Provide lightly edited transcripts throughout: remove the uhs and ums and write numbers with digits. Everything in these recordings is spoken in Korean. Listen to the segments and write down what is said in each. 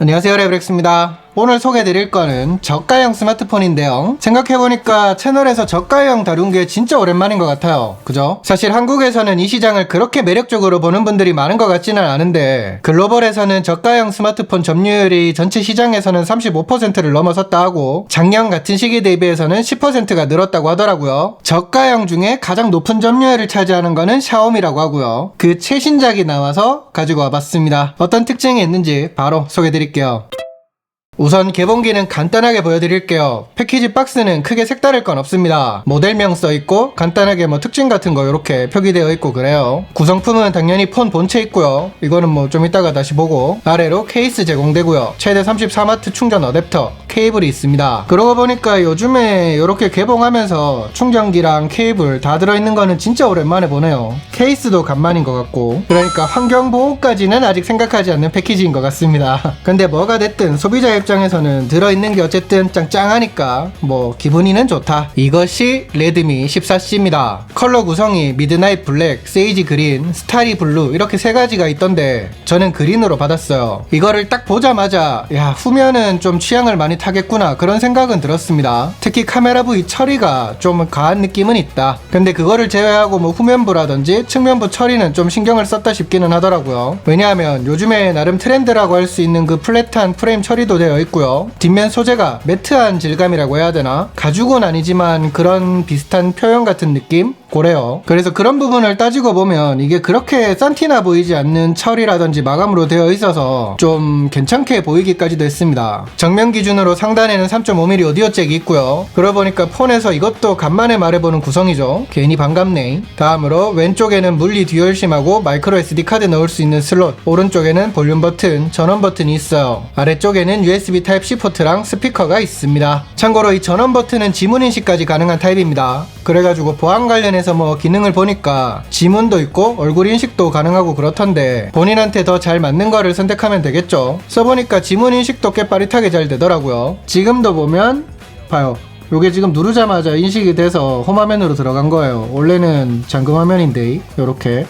안녕하세요, 레브렉스입니다. 오늘 소개해드릴 거는 저가형 스마트폰인데요. 생각해보니까 채널에서 저가형 다룬 게 진짜 오랜만인 것 같아요. 그죠? 사실 한국에서는 이 시장을 그렇게 매력적으로 보는 분들이 많은 것 같지는 않은데 글로벌에서는 저가형 스마트폰 점유율이 전체 시장에서는 35%를 넘어섰다 하고 작년 같은 시기 대비해서는 10%가 늘었다고 하더라고요. 저가형 중에 가장 높은 점유율을 차지하는 거는 샤오미라고 하고요. 그 최신작이 나와서 가지고 와봤습니다. 어떤 특징이 있는지 바로 소개해드릴게요. 우선 개봉기는 간단하게 보여드릴게요. 패키지 박스는 크게 색다를 건 없습니다. 모델명 써있고 간단하게 특징 같은 거 이렇게 표기되어 있고 그래요. 구성품은 당연히 폰 본체 있고요. 이거는 좀 이따가 다시 보고 아래로 케이스 제공되고요. 최대 34W 충전 어댑터 케이블이 있습니다. 그러고 보니까 요즘에 이렇게 개봉하면서 충전기랑 케이블 다 들어있는 거는 진짜 오랜만에 보네요. 케이스도 간만인 것 같고 그러니까 환경보호까지는 아직 생각하지 않는 패키지인 것 같습니다. 근데 뭐가 됐든 소비자 입장에서는 들어있는 게 어쨌든 짱짱하니까 기분이는 좋다. 이것이 레드미 14C입니다. 컬러 구성이 미드나잇 블랙, 세이지 그린, 스타리 블루 이렇게 세 가지가 있던데 저는 그린으로 받았어요. 이거를 딱 보자마자 야 후면은 좀 취향을 많이 타겠구나 그런 생각은 들었습니다. 특히 카메라 부위 처리가 좀 과한 느낌은 있다. 근데 그거를 제외하고 후면부라든지 측면부 처리는 좀 신경을 썼다 싶기는 하더라고요. 왜냐하면 요즘에 나름 트렌드라고 할 수 있는 그 플랫한 프레임 처리도 되어 있고요. 뒷면 소재가 매트한 질감이라고 해야 되나? 가죽은 아니지만 그런 비슷한 표현 같은 느낌? 그래요. 그래서 그런 부분을 따지고 보면 이게 그렇게 싼티나 보이지 않는 처리라든지 마감으로 되어 있어서 좀 괜찮게 보이기까지도 했습니다. 정면 기준으로 상단에는 3.5mm 오디오 잭이 있고요. 그러고 보니까 폰에서 이것도 간만에 말해보는 구성이죠. 괜히 반갑네. 다음으로 왼쪽에는 물리 듀얼심하고 마이크로 SD 카드 넣을 수 있는 슬롯, 오른쪽에는 볼륨 버튼, 전원 버튼이 있어요. 아래쪽에는 USB Type-C 포트랑 스피커가 있습니다. 참고로 이 전원 버튼은 지문 인식까지 가능한 타입입니다. 그래가지고 보안 관련해서 기능을 보니까 지문도 있고 얼굴 인식도 가능하고 그렇던데 본인한테 더 잘 맞는 거를 선택하면 되겠죠. 써보니까 지문 인식도 꽤 빠릿하게 잘 되더라고요. 지금도 보면 봐요. 요게 지금 누르자마자 인식이 돼서 홈화면으로 들어간 거예요. 원래는 잠금 화면인데 요렇게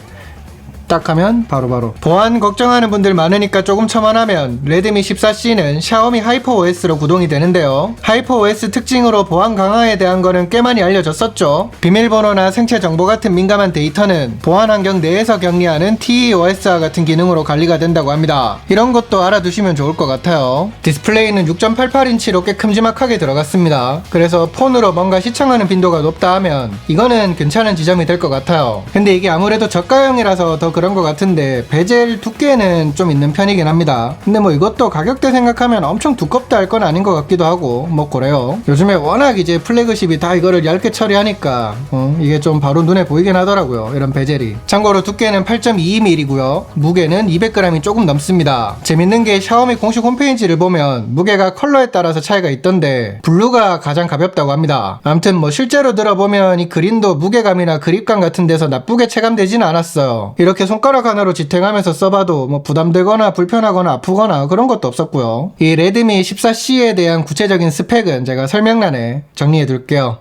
딱 하면 바로바로. 보안 걱정하는 분들 많으니까 조금 첨언하면 레드미 14C는 샤오미 하이퍼OS로 구동이 되는데요. 하이퍼OS 특징으로 보안 강화에 대한 거는 꽤 많이 알려졌었죠. 비밀번호나 생체 정보 같은 민감한 데이터는 보안 환경 내에서 격리하는 TEOS와 같은 기능으로 관리가 된다고 합니다. 이런 것도 알아두시면 좋을 것 같아요. 디스플레이는 6.88인치로 꽤 큼지막하게 들어갔습니다. 그래서 폰으로 뭔가 시청하는 빈도가 높다 하면 이거는 괜찮은 지점이 될 것 같아요. 근데 이게 아무래도 저가형이라서 더 그런 것 같은데 베젤 두께는 좀 있는 편이긴 합니다. 근데 이것도 가격대 생각하면 엄청 두껍다 할 건 아닌 것 같기도 하고 그래요. 요즘에 워낙 이제 플래그십이 다 이거를 얇게 처리하니까 이게 좀 바로 눈에 보이긴 하더라고요. 이런 베젤이. 참고로 두께는 8.22mm고요. 무게는 200g이 조금 넘습니다. 재밌는 게 샤오미 공식 홈페이지를 보면 무게가 컬러에 따라서 차이가 있던데 블루가 가장 가볍다고 합니다. 아무튼 실제로 들어보면 이 그린도 무게감이나 그립감 같은 데서 나쁘게 체감되지는 않았어요. 이렇게 손가락 하나로 지탱하면서 써봐도 부담되거나 불편하거나 아프거나 그런 것도 없었고요. 이 레드미 14C에 대한 구체적인 스펙은 제가 설명란에 정리해 둘게요.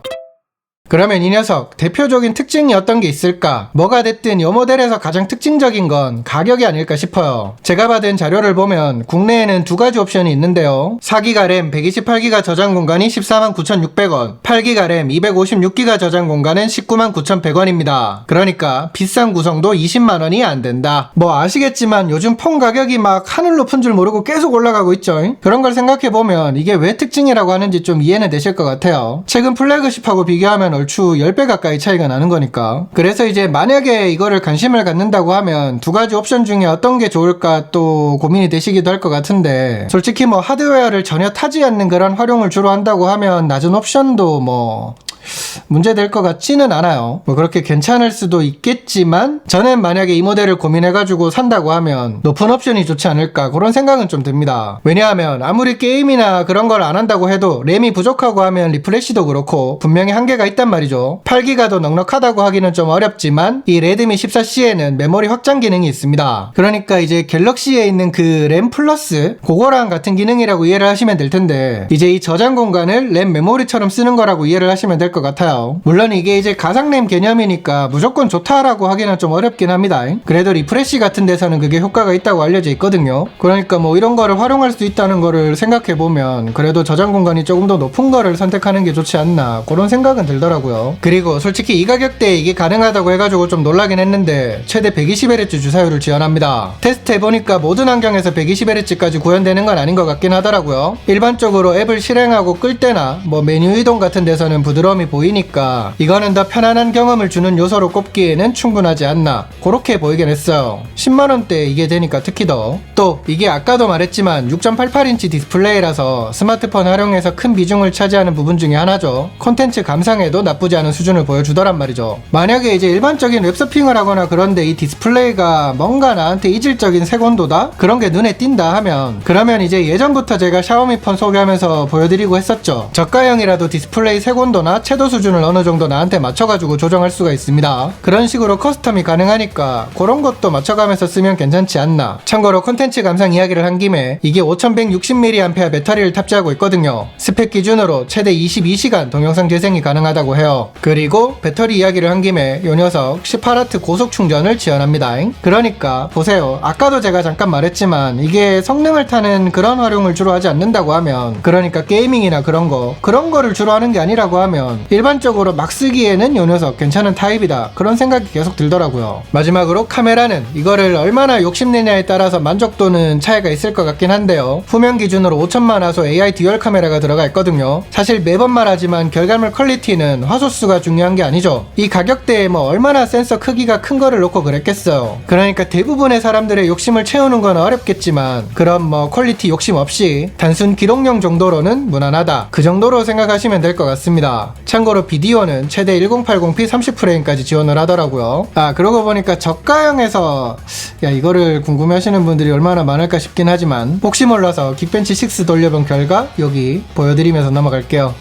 그러면 이 녀석 대표적인 특징이 어떤 게 있을까? 뭐가 됐든 이 모델에서 가장 특징적인 건 가격이 아닐까 싶어요. 제가 받은 자료를 보면 국내에는 두 가지 옵션이 있는데요. 4기가 램 128기가 저장 공간이 149,600원, 8기가 램 256기가 저장 공간은 199,100원입니다. 그러니까 비싼 구성도 20만원이 안 된다. 아시겠지만 요즘 폰 가격이 하늘 높은 줄 모르고 계속 올라가고 있죠. 그런 걸 생각해보면 이게 왜 특징이라고 하는지 좀 이해는 되실 것 같아요. 최근 플래그십하고 비교하면 얼추 10배 가까이 차이가 나는 거니까. 그래서 이제 만약에 이거를 관심을 갖는다고 하면 두 가지 옵션 중에 어떤 게 좋을까 또 고민이 되시기도 할 것 같은데 솔직히 하드웨어를 전혀 타지 않는 그런 활용을 주로 한다고 하면 낮은 옵션도 문제될 것 같지는 않아요. 그렇게 괜찮을 수도 있겠지만 저는 만약에 이 모델을 고민해가지고 산다고 하면 높은 옵션이 좋지 않을까 그런 생각은 좀 듭니다. 왜냐하면 아무리 게임이나 그런 걸 안 한다고 해도 램이 부족하고 하면 리프레시도 그렇고 분명히 한계가 있단 말이죠. 8기가 더 넉넉하다고 하기는 좀 어렵지만 이 레드미 14C에는 메모리 확장 기능이 있습니다. 그러니까 이제 갤럭시에 있는 그 램 플러스 그거랑 같은 기능이라고 이해를 하시면 될 텐데 이제 이 저장 공간을 램 메모리처럼 쓰는 거라고 이해를 하시면 될 될 것 같아요. 물론 이게 이제 가상램 개념이니까 무조건 좋다라고 하기는 좀 어렵긴 합니다. 그래도 리프레시 같은 데서는 그게 효과가 있다고 알려져 있거든요. 그러니까 뭐 이런 거를 활용할 수 있다는 거를 생각해보면 그래도 저장 공간이 조금 더 높은 거를 선택하는 게 좋지 않나 그런 생각은 들더라고요. 그리고 솔직히 이 가격대에 이게 가능하다고 해가지고 좀 놀라긴 했는데 최대 120Hz 주사율을 지원합니다. 테스트 해보니까 모든 환경에서 120Hz까지 구현되는 건 아닌 것 같긴 하더라고요. 일반적으로 앱을 실행하고 끌 때나 뭐 메뉴 이동 같은 데서는 부드러움이 보이니까 이거는 더 편안한 경험을 주는 요소로 꼽기에는 충분하지 않나 그렇게 보이긴 했어요. 10만원대에 이게 되니까 특히 더. 또 이게 아까도 말했지만 6.88인치 디스플레이라서 스마트폰 활용에서 큰 비중을 차지하는 부분 중에 하나죠. 콘텐츠 감상에도 나쁘지 않은 수준을 보여주더란 말이죠. 만약에 이제 일반적인 웹서핑을 하거나 그런데 이 디스플레이가 뭔가 나한테 이질적인 색온도다? 그런 게 눈에 띈다 하면 그러면 이제 예전부터 제가 샤오미 폰 소개하면서 보여드리고 했었죠. 저가형이라도 디스플레이 색온도나 채도 수준을 어느 정도 나한테 맞춰가지고 조정할 수가 있습니다. 그런 식으로 커스텀이 가능하니까 그런 것도 맞춰가면서 쓰면 괜찮지 않나. 참고로 콘텐츠 감상 이야기를 한 김에 이게 5160mAh 배터리를 탑재하고 있거든요. 스펙 기준으로 최대 22시간 동영상 재생이 가능하다고 해요. 그리고 배터리 이야기를 한 김에 이 녀석 18W 고속 충전을 지원합니다. 그러니까 보세요. 아까도 제가 잠깐 말했지만 이게 성능을 타는 그런 활용을 주로 하지 않는다고 하면 그러니까 게이밍이나 그런 거를 주로 하는 게 아니라고 하면 일반적으로 막 쓰기에는 이 녀석 괜찮은 타입이다 그런 생각이 계속 들더라고요. 마지막으로 카메라는 이거를 얼마나 욕심내냐에 따라서 만족도는 차이가 있을 것 같긴 한데요. 후면 기준으로 5000만 화소 AI 듀얼 카메라가 들어가 있거든요. 사실 매번 말하지만 결과물 퀄리티는 화소수가 중요한 게 아니죠. 이 가격대에 뭐 얼마나 센서 크기가 큰 거를 놓고 그랬겠어요. 그러니까 대부분의 사람들의 욕심을 채우는 건 어렵겠지만 그럼 뭐 퀄리티 욕심 없이 단순 기록용 정도로는 무난하다 그 정도로 생각하시면 될 것 같습니다. 참고로 비디오는 최대 1080p 30프레임까지 지원을 하더라고요. 아 그러고 보니까 저가형에서 이거를 궁금해하시는 분들이 얼마나 많을까 싶긴 하지만 혹시 몰라서 긱벤치 6 돌려본 결과 여기 보여드리면서 넘어갈게요.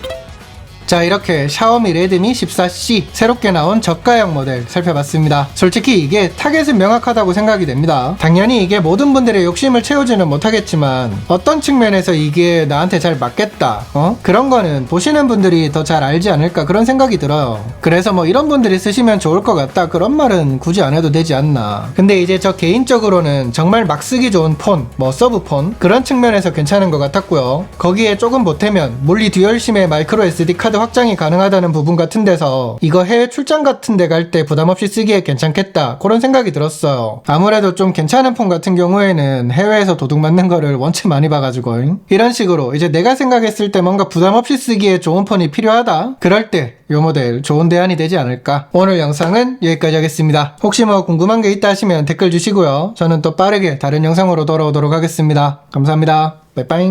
자 이렇게 샤오미 레드미 14C 새롭게 나온 저가형 모델 살펴봤습니다. 솔직히 이게 타겟은 명확하다고 생각이 됩니다. 당연히 이게 모든 분들의 욕심을 채우지는 못하겠지만 어떤 측면에서 이게 나한테 잘 맞겠다 그런 거는 보시는 분들이 더 잘 알지 않을까 그런 생각이 들어요. 그래서 뭐 이런 분들이 쓰시면 좋을 것 같다 그런 말은 굳이 안 해도 되지 않나. 근데 이제 저 개인적으로는 정말 막 쓰기 좋은 폰 뭐 서브폰 그런 측면에서 괜찮은 것 같았고요. 거기에 조금 보태면 물리 듀얼심의 마이크로 SD 카드 확장이 가능하다는 부분 같은 데서 이거 해외 출장 같은 데 갈 때 부담없이 쓰기에 괜찮겠다 그런 생각이 들었어요. 아무래도 좀 괜찮은 폰 같은 경우에는 해외에서 도둑 맞는 거를 원체 많이 봐가지고 이런 식으로 이제 내가 생각했을 때 뭔가 부담없이 쓰기에 좋은 폰이 필요하다 그럴 때 이 모델 좋은 대안이 되지 않을까. 오늘 영상은 여기까지 하겠습니다. 혹시 뭐 궁금한 게 있다 하시면 댓글 주시고요. 저는 또 빠르게 다른 영상으로 돌아오도록 하겠습니다. 감사합니다. 빠이빠이.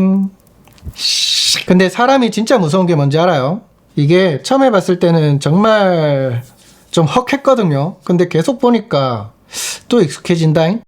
근데 사람이 진짜 무서운 게 뭔지 알아요? 이게 처음 해봤을 때는 정말 좀 헉했거든요. 근데 계속 보니까 또 익숙해진다잉?